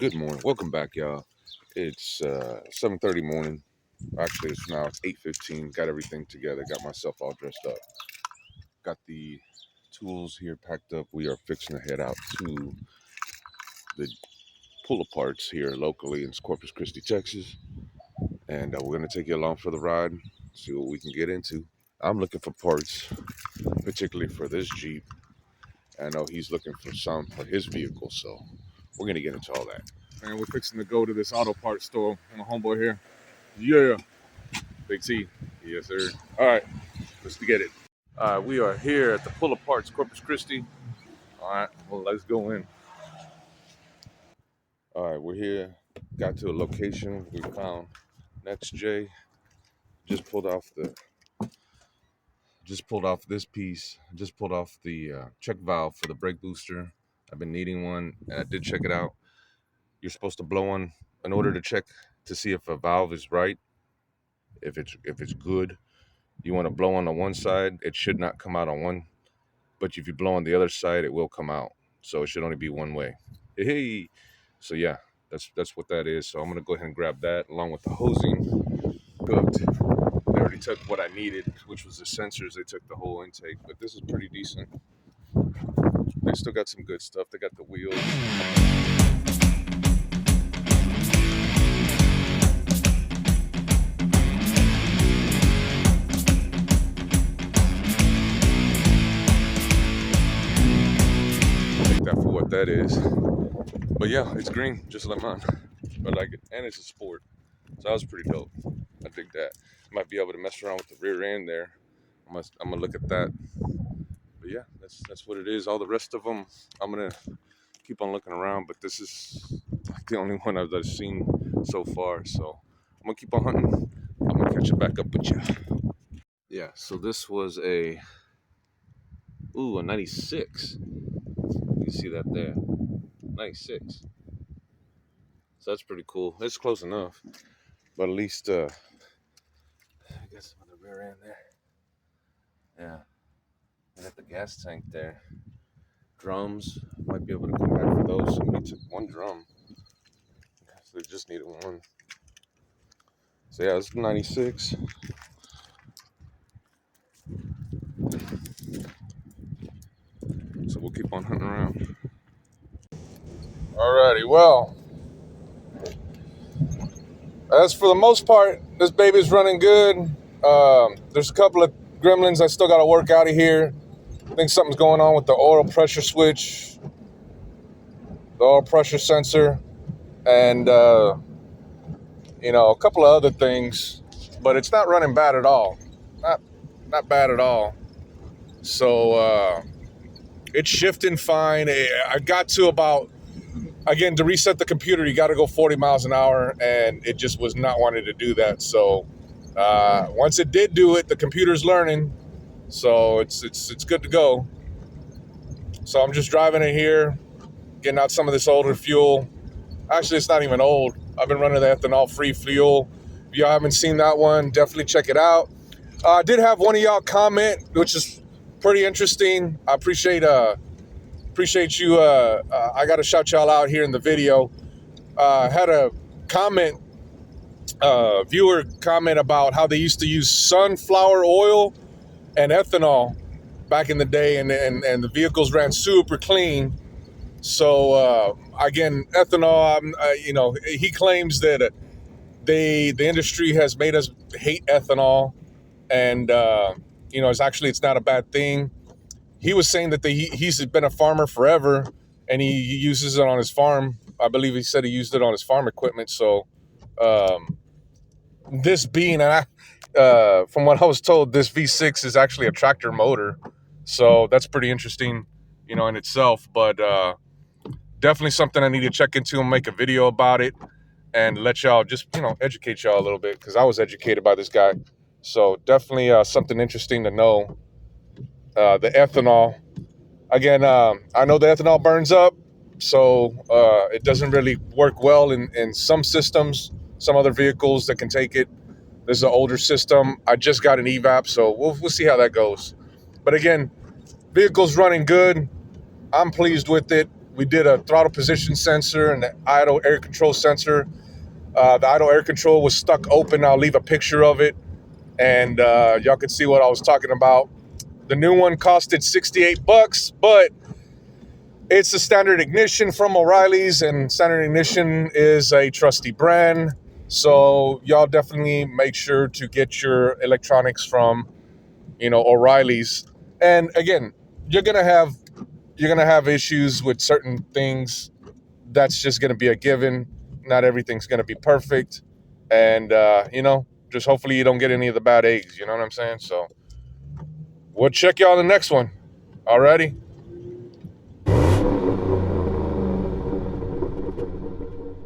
Good morning. Welcome back, y'all. It's 7:30 morning. Actually, it's 8:15. Got everything together. Got myself all dressed up. Got the tools here packed up. We are fixing to head out to the pull-aparts here locally in Corpus Christi, Texas. And we're going to take you along for the ride, see what we can get into. I'm looking for parts, particularly for this Jeep. I know he's looking for some for his vehicle, so we're going to get into all that. And we're fixing to go to this auto parts store on the homeboy here. Yeah. Big T. Yes, sir. All right. Let's get it. We are here at the Pull Aparts Corpus Christi. All right. Well, let's go in. All right. We're here. Got to a location. We found Next J. Just pulled off this piece. Just pulled off the check valve for the brake booster. I've been needing one, and I did check it out. You're supposed to blow on in order to check to see if a valve is right. If it's good, you want to blow on the one side. It should not come out on one, but if you blow on the other side, it will come out. So it should only be one way. Hey, so yeah, that's what that is. So I'm gonna go ahead and grab that along with the hosing hooked. They already took what I needed, which was the sensors. They took the whole intake, but this is pretty decent. They still got some good stuff. They got the wheels. That for what that is, but yeah, it's green just like mine. I like it, and it's a sport, so that was pretty dope. I dig that. Might be able to mess around with the rear end there. I'm gonna look at that, but yeah, that's what it is. All the rest of them, I'm gonna keep on looking around, but this is like the only one I've seen so far, so I'm gonna keep on hunting. I'm gonna catch it back up with you. Yeah, so this was a 96. You see that there, 96. So that's pretty cool. It's close enough, but at least I guess on the rear end there. Yeah, I got the gas tank there. Drums, might be able to come back for those. Somebody took one drum, so they just needed one. So yeah, it's 96. So we'll keep on hunting around. Alrighty, well, as for the most part, this baby's running good. There's a couple of gremlins I still got to work out of here. I think something's going on with the oil pressure switch, the oil pressure sensor, and a couple of other things. But it's not running bad at all. Not bad at all. So it's shifting fine. I got to about, again, to reset the computer, you got to go 40 miles an hour, and it just was not wanting to do that. So once it did do it, the computer's learning, so it's good to go. So I'm just driving it here, getting out some of this older fuel. Actually, it's not even old. I've been running the ethanol-free fuel. If y'all haven't seen that one, definitely check it out. I did have one of y'all comment, which is pretty interesting. I appreciate you. I got to shout y'all out here in the video. Had a comment, viewer comment about how they used to use sunflower oil and ethanol back in the day, and the vehicles ran super clean. So again, ethanol, he claims that the industry has made us hate ethanol, and it's not a bad thing. He was saying that he's been a farmer forever, and he uses it on his farm. I believe he said he used it on his farm equipment. So this being, from what I was told, this V6 is actually a tractor motor. So that's pretty interesting, in itself. But definitely something I need to check into and make a video about it and let y'all just, educate y'all a little bit, because I was educated by this guy. So definitely something interesting to know. The ethanol, again, I know the ethanol burns up, so it doesn't really work well in some systems, some other vehicles that can take it. This is an older system. I just got an evap, so we'll see how that goes. But again, vehicle's running good. I'm pleased with it. We did a throttle position sensor and the idle air control sensor. The idle air control was stuck open. I'll leave a picture of it, and y'all can see what I was talking about. The new one costed $68, but it's a standard ignition from O'Reilly's, and Standard Ignition is a trusty brand. So y'all definitely make sure to get your electronics from, O'Reilly's. And again, you're gonna have issues with certain things. That's just gonna be a given. Not everything's gonna be perfect, and just hopefully you don't get any of the bad eggs. You know what I'm saying? So we'll check y'all on the next one. Alrighty.